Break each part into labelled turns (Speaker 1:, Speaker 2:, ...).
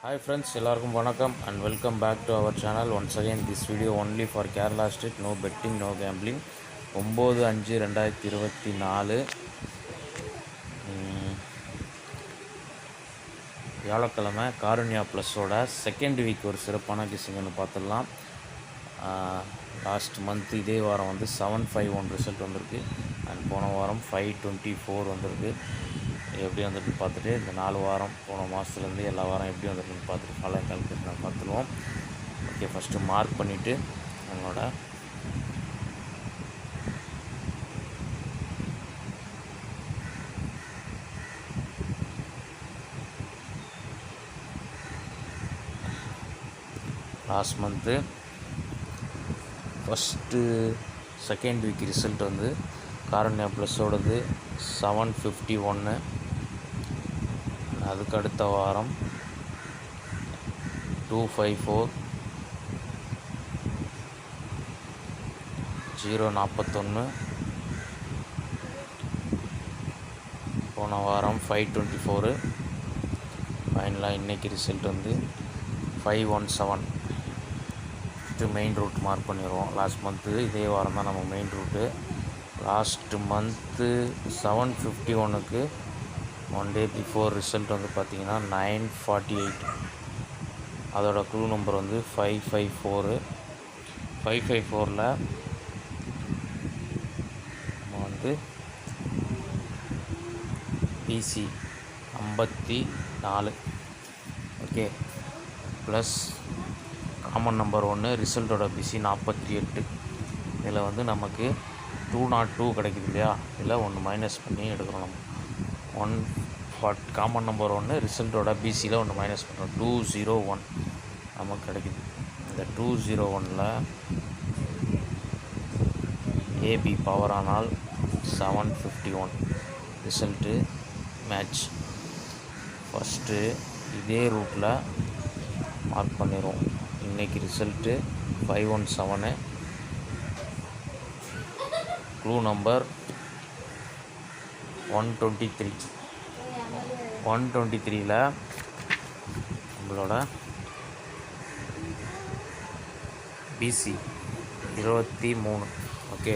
Speaker 1: Hi friends, எல்லாருக்கும் வணக்கம் and welcome back to our channel. Once again this video only for Kerala state, no betting, no gambling. 9/5/2024 வியாழக்கிழமை Karunya ப்ளஸோட second week ஒரு சிறப்பான கிசிங்கன்னு பார்த்துடலாம். Last month இதே வாரம் வந்து 751 ரிசல்ட் வந்திருக்கு அண்ட் போன வாரம் 524 வந்திருக்கு. எப்படி வந்துட்டு பார்த்துட்டு இந்த 4 வாரம் போன மாதத்துலேருந்து எல்லா வாரம் எப்படி வந்துருக்குன்னு பார்த்துட்டு ஃபாலோ கால்குலேட் பார்த்துருவோம். ஓகே, ஃபஸ்ட்டு மார்க் பண்ணிவிட்டு உங்களோட last month first second week result வந்து காருண்யா ப்ளஸோடது 751. அதுக்கு அடுத்த வாரம் 254, 041, போன வாரம் 524, ஃபைனலாக இன்றைக்கி ரிசல்ட் வந்து 517. மெயின் ரூட் மார்க் பண்ணிடுவோம். லாஸ்ட் மந்த்து இதே வாரம் தான் நம்ம மெயின் ரூட்டு. லாஸ்ட் மந்த்து 751க்கு 1 day பிஃபோர் ரிசல்ட் வந்து பார்த்திங்கன்னா 948. அதோட க்ளூ நம்பர் வந்து 554. 554ல் நம்ம வந்து PC 54, okay, plus common number 1 ரிசல்ட்டோட பிசி 48. இதில் வந்து நமக்கு 202 கிடைக்குது இல்லையா, இதில் 1 மைனஸ் பண்ணி எடுக்கிறோம். நம்ம 140 காமன் நம்பர் 1 ரிசல்ட்டோட பிசியில் 1 மைனஸ் பண்ணுறோம். 201 நமக்கு கிடைக்குது. இந்த 201ல் ஏபி பவர் ஆனால் 751 ரிசல்ட்டு மேட்ச். ஃபஸ்ட்டு இதே ரூட்டில் மார்க் பண்ணிடுவோம். இன்றைக்கி ரிசல்ட்டு 517. Clue number 123. 123ல் நம்மளோட பிசி 23, ஓகே.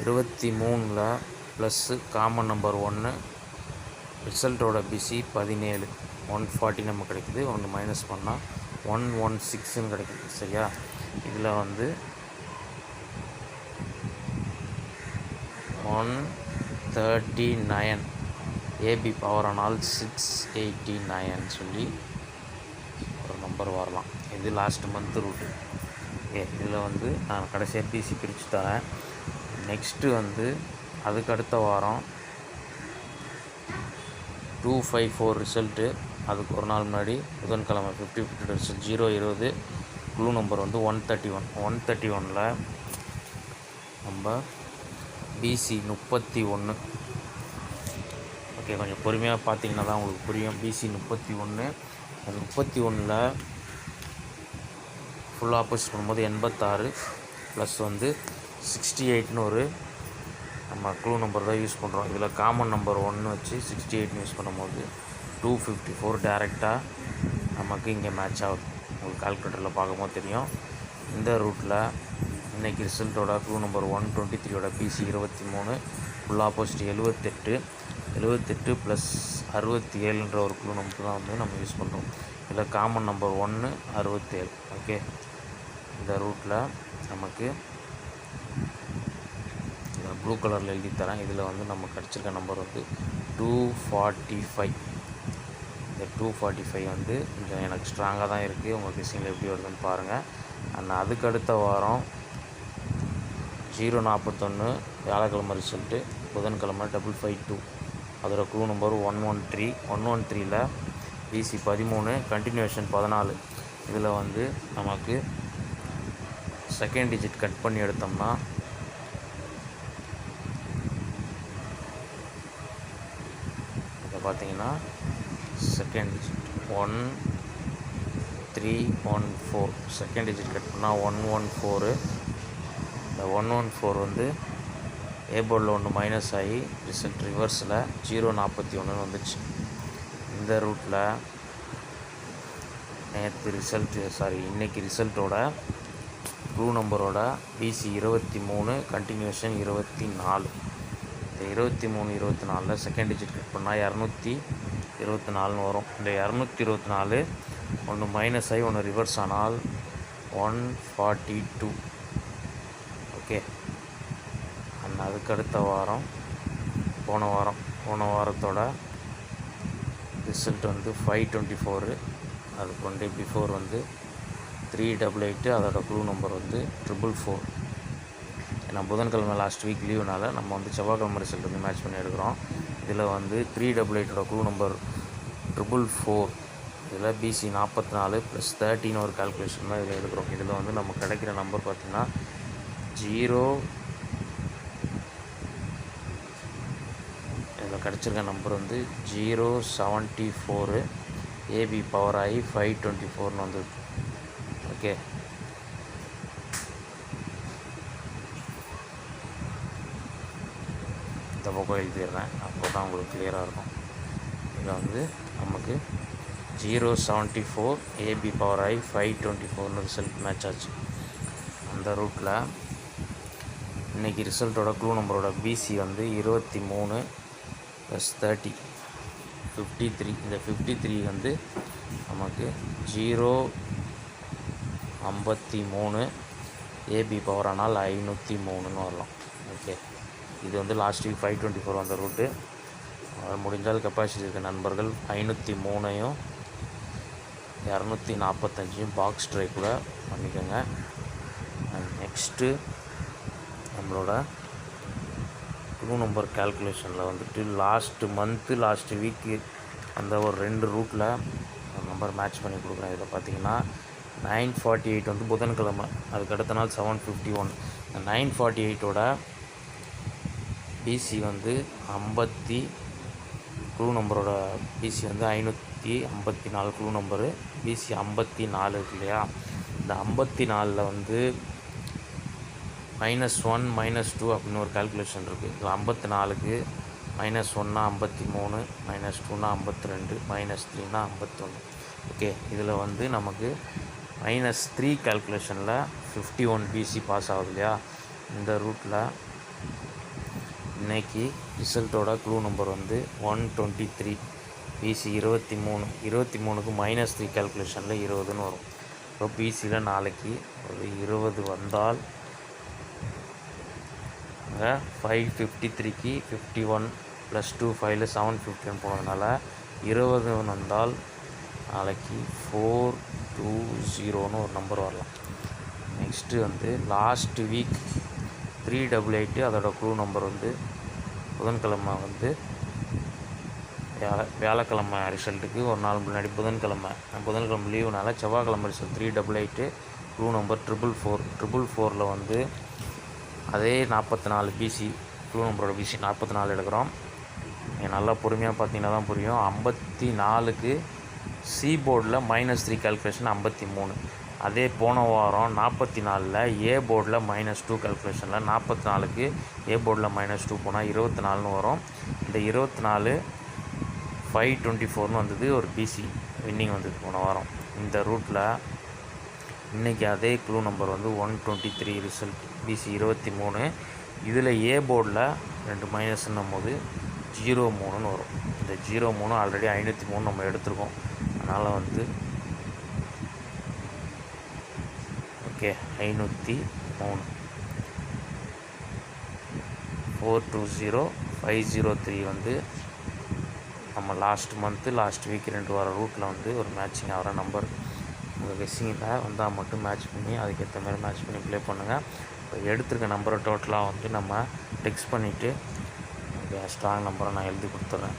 Speaker 1: 23ல் ப்ளஸ்ஸு காமன் நம்பர் 1 ரிசல்ட்டோட பிசி 17, 140 நமக்கு கிடைக்குது. 1 மைனஸ் பண்ணால் 116ன்னு கிடைக்குது. சரியா, இதில் வந்து 139 ஏபி பவர் ஆனால் 689 சொல்லி ஒரு நம்பர் வரலாம். இது லாஸ்ட் மந்த்து ரூட்டு. இதில் வந்து நான் கடைசியாக பிசி பிரித்து தரேன். நெக்ஸ்ட்டு வந்து அதுக்கு அடுத்த வாரம் 254 ரிசல்ட்டு. அதுக்கு ஒரு நாள் முன்னாடி புதன்கிழமை 50 ரிசல்ட் 020. க்ளூ நம்பர் வந்து 131. 131ல் நம்ம பிசி 31. ஓகே, கொஞ்சம் பொறுமையாக பார்த்தீங்கன்னா தான் உங்களுக்கு புரியும். பிசி 31. அந்த 31ல் ஃபுல் ஆப்போசிட் பண்ணும்போது 86 ப்ளஸ் வந்து 68ன்னு ஒரு நம்ம க்ளூ நம்பர் தான் யூஸ் பண்ணுறோம். இதில் காமன் நம்பர் 1 வச்சு 68 யூஸ் பண்ணும்போது 254 டேரெக்டாக நமக்கு இங்கே மேட்ச் ஆகுது. உங்களுக்கு கால்குலேட்டரில் பார்க்கும்போது தெரியும். இந்த ரூட்டில் இன்றைக்கி ரிசல்ட்டோட க்ளூ நம்பர் 123யோட பிசி 23, ஃபுல் ஆப்போசிட் 78 ப்ளஸ் 67ன்ற ஒரு க்ளூ நம்பர் தான் வந்து நம்ம யூஸ் பண்ணுறோம். இதில் காமன் நம்பர் 1 67, ஓகே. இந்த ரூட்டில் நமக்கு ப்ளூ கலரில் எழுதி தரேன். இதில் வந்து நம்ம கிடச்சிருக்க நம்பர் வந்து 245. இந்த 245 வந்து கொஞ்சம் எனக்கு ஸ்ட்ராங்காக தான் இருக்குது. உங்கள் கிசிங்கில் எப்படி வருதுன்னு பாருங்கள். அண்ட் அதுக்கு அடுத்த வாரம் 041 வியாழக்கிழமை ரிசல்ட்டு, புதன்கிழமை 552. அதோட க்ளூ நம்பர் 113. 113ல் பிசி 13, கண்டினியூஷன் 14. இதில் வந்து நமக்கு செகண்ட் டிஜிட் கட் பண்ணி எடுத்தோம்னா இதை பார்த்தீங்கன்னா second digit 1314. Second digit cut பண்ணால் 114. இந்த 114 வந்து ஏ போர்டில் 1 மைனஸ் ஆகி ரிசல்ட் ரிவர்ஸில் 041 வந்துச்சு. இந்த ரூட்டில் இன்றைக்கி ரிசல்ட்டோட க்ளூ நம்பரோட பிசி 23 கண்டினியூஷன் 24. இந்த 23 24 செகண்ட் டிஜிட் கட் பண்ணால் 224 வரும். இந்த 224 ஒன்று மைனஸ் ஆகி ஒன்று ரிவர்ஸ் ஆனால் 142. ஓகே. அதுக்கு அடுத்த வாரம் போன வாரத்தோட ரிசல்ட் வந்து 524. அதுக்கு வந்து பிஃபோர் வந்து 388. அதோட க்ளூ நம்பர் வந்து 444. ஏன்னா புதன்கிழமை லாஸ்ட் வீக் லீவுனால நம்ம வந்து செவ்வாய்க்கிழமை ரிசல்ட் வந்து மேட்ச் பண்ணி எடுக்கிறோம். இதில் வந்து 388ஓட க்ளூ நம்பர் 444. இதில் பிசி 44 + 13 ஒரு கால்குலேஷன் தான் இதில் எடுக்கிறோம். இதில் வந்து நம்ம கிடைக்கிற நம்பர் பார்த்திங்கன்னா 0. இதில் கிடச்சிருக்க நம்பர் வந்து 074. ஏபி பவர் ஆகி 524 வந்து. ஓகே. இந்த பக்கம் எழுதிடுறேன், அப்போ தான் உங்களுக்கு கிளியராக இருக்கும். இதில் வந்து நமக்கு 074 ஏபி பவர் ஆகி 524 ரிசல்ட் மேட்ச் ஆச்சு. அந்த ரூட்டில் இன்றைக்கி ரிசல்ட்டோட க்ளூ நம்பரோட பிசி வந்து 23 + 30 53. இந்த 53 வந்து நமக்கு 053 ஏபி பவர் ஆனால் 503ன்னு வரலாம். ஓகே. இது வந்து லாஸ்ட் வீக் 524 வந்த ரூட்டு. முடிஞ்சால் கெப்பாசிட்டி இருக்க நண்பர்கள் 503ஐயும் 245 பாக்ஸ் ட்ரை கூட பண்ணிக்கோங்க. நெக்ஸ்ட்டு நம்மளோட க்ளூ நம்பர் கால்குலேஷனில் வந்துட்டு லாஸ்ட் வீக்கு அந்த ஒரு 2 ரூட்டில் நம்பர் மேட்ச் பண்ணி கொடுக்குறேன். இதில் பார்த்தீங்கன்னா 948 வந்து புதன்கிழமை, அதுக்கு அடுத்த நாள் 751. இந்த 948ஓட பிசி வந்து 50. க்ளூ நம்பரோட பிசி வந்து 554 க்ளூ நம்பரு. பிசி 54 இருக்கு இல்லையா, இந்த 54ல் வந்து -1 -2 அப்படின்னு ஒரு கால்குலேஷன் இருக்குது. இதில் 54க்கு -1னா 53, -2னா 52, -3னா 51. ஓகே. இதில் வந்து நமக்கு -3 கால்குலேஷனில் 51 பிசி பாஸ் ஆகுது இல்லையா. இந்த ரூட்டில் இன்றைக்கி ரிசல்ட்டோட க்ளூ நம்பர் வந்து 123. பிசி 23க்கு -3 கால்குலேஷனில் 20ன்னு வரும். இப்போ பிசியில் நாளைக்கு ஒரு 20 வந்தால் 553க்கு 51 + 2 5 751 போனதுனால 20 வந்தால் நாளைக்கு 420ன்னு ஒரு நம்பர் வரலாம். நெக்ஸ்ட்டு வந்து லாஸ்ட் வீக் 388. அதோட க்ளூ நம்பர் வந்து புதன்கிழமை வந்து வியாழக்கிழமை ரிசல்ட்டுக்கு ஒரு நாள் முன்னாடி புதன்கிழமை லீவுனால செவ்வாய்க்கிழமை ரிசல்ட் 388. Clue number 444. 444ல் வந்து அதே 44 பிசி க்ளூ நம்பரோட பிசி 44 எடுக்கிறோம். நீங்கள் நல்லா பொறுமையாக பார்த்தீங்கன்னா தான் புரியும். 54க்கு சி போர்டில் -3 கால்குலேஷன் 53. அதே போன வாரம் 44ல் ஏ போர்டில் -2 கால்குலேஷனில் 44க்கு ஏ போர்டில் -2 போனால் 24ன்னு வரும். இந்த 24 524ன்னு வந்தது. ஒரு பிசி வின்னிங் வந்தது போன வாரம். இந்த ரூட்டில் இன்றைக்கி அதே க்ளூ நம்பர் வந்து 123 ரிசல்ட் பிசி 23. இதில் ஏ போர்டில் 2 மைனஸ்ன்னும் போது 03ன்னு வரும். இந்த 03 ஆல்ரெடி 503 நம்ம எடுத்துருக்கோம். அதனால் வந்து ஓகே 503 420 503 வந்து நம்ம லாஸ்ட் வீக் 2 வாரம் ரூட்டில் வந்து ஒரு மேட்சிங் ஆகிற நம்பர். உங்கள் கெஸ்ஸிங்கில் வந்தால் மட்டும் மேட்ச் பண்ணி அதுக்கேற்ற மாதிரி மேட்ச் பண்ணி ப்ளே பண்ணுங்கள். இப்போ எடுத்துருக்க நம்பரை டோட்டலாக வந்து நம்ம டெக்ஸ்ட் பண்ணிவிட்டு ஸ்ட்ராங் நம்பரை நான் எழுதி கொடுத்துட்றேன்.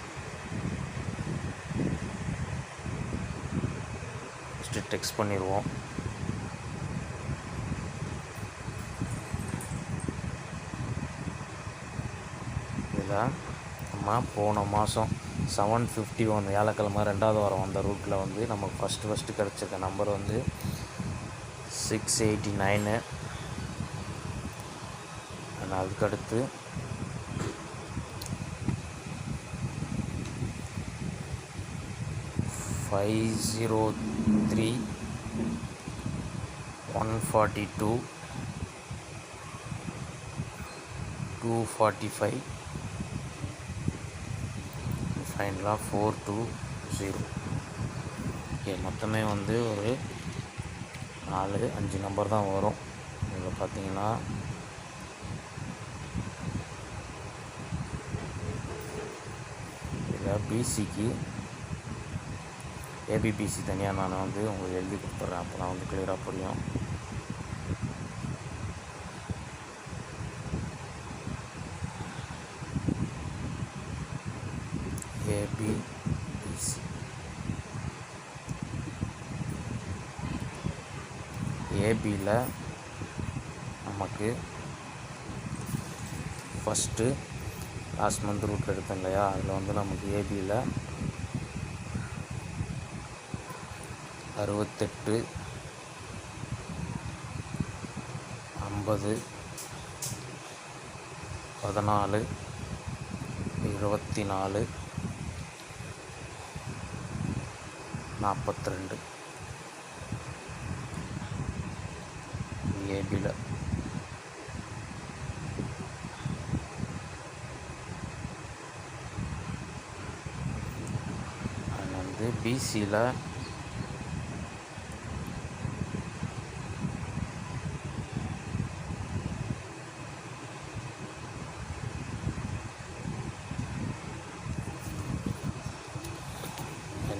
Speaker 1: ஃபஸ்ட்டு டெக்ஸ்ட் பண்ணிடுவோம். இதில் நம்ம போன மாதம் 751 வியாழக்கிழமை 2வது வாரம் வந்த ரூட்டில் வந்து நமக்கு ஃபஸ்ட்டு கிடச்சிருக்க நம்பர் வந்து 689. அதுக்கடுத்து 5 503 142 245 ஃபைனலாக 420. ஓகே, மொத்தமே வந்து ஒரு 4-5 நம்பர் தான் வரும். இதில் பார்த்தீங்கன்னா இதில் பிசிக்கு ஏபிபிசி தனியாக நான் வந்து உங்களுக்கு எழுதி கொடுத்துட்றேன். அப்போ நான் வந்து கிளியராக புரியும். ஏபிபிசி ஏபியில் நமக்கு ஃபஸ்ட்டு லாஸ்ட் மந்த் ரூட் எடுத்தோம் இல்லையா, அதில் வந்து நமக்கு ஏபியில் 68 50 14 24 42 ஏபியில். அது வந்து பிசியில்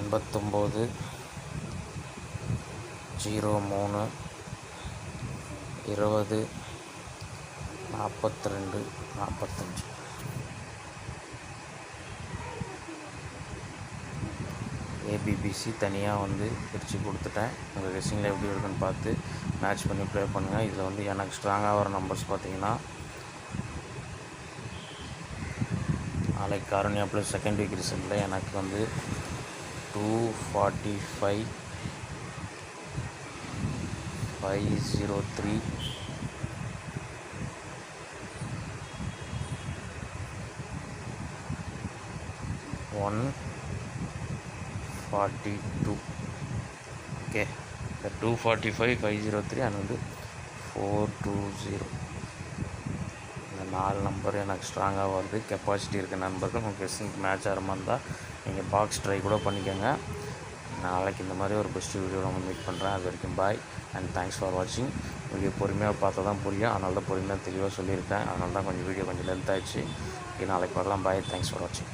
Speaker 1: 89 03 20 42 45. ஏபிபிசி தனியாக வந்து பிரித்து கொடுத்துட்டேன். உங்கள் கெஸ்ஸிங்கில் எப்படி இருக்குன்னு பார்த்து மேட்ச் பண்ணி ப்ளே பண்ணுங்கள். இதில் வந்து எனக்கு ஸ்ட்ராங்காக வர நம்பர்ஸ் பார்த்தீங்கன்னா நாளைக்கு காரணியா ப்ளஸ் செகண்ட் வீக் ரிசல்ட்டில் எனக்கு வந்து 245 503 142. ஓகே, இந்த 245 503 அண்ட் வந்து 420. இந்த 4 நம்பர் எனக்கு ஸ்ட்ராங்காக வருது. கெப்பாசிட்டி இருக்க நண்பர்கள் உங்கள் கெஸ்ஸிங்க்கு மேட்ச் ஆகிற மாதிரி இருந்தால் நீங்கள் பாக்ஸ் ட்ரை கூட பண்ணிக்கோங்க. நாளைக்கு இந்த மாதிரி ஒரு பெஸ்ட் வீடியோ நம்ம மீட் பண்ணுறேன். அது வரைக்கும் பாய் அண்ட் தேங்க்ஸ் ஃபார் வாட்சிங். வீடியோ பொறுமையாக பார்த்தா தான் புரியும், அதனால தான் பொறுமையாக தெளிவாக சொல்லியிருக்கேன். அதனால தான் வீடியோ கொஞ்சம் லென்த் ஆகிடுச்சு. நாளைக்கு வரலாம். பாய், தேங்க்ஸ் ஃபார் வாட்சிங்.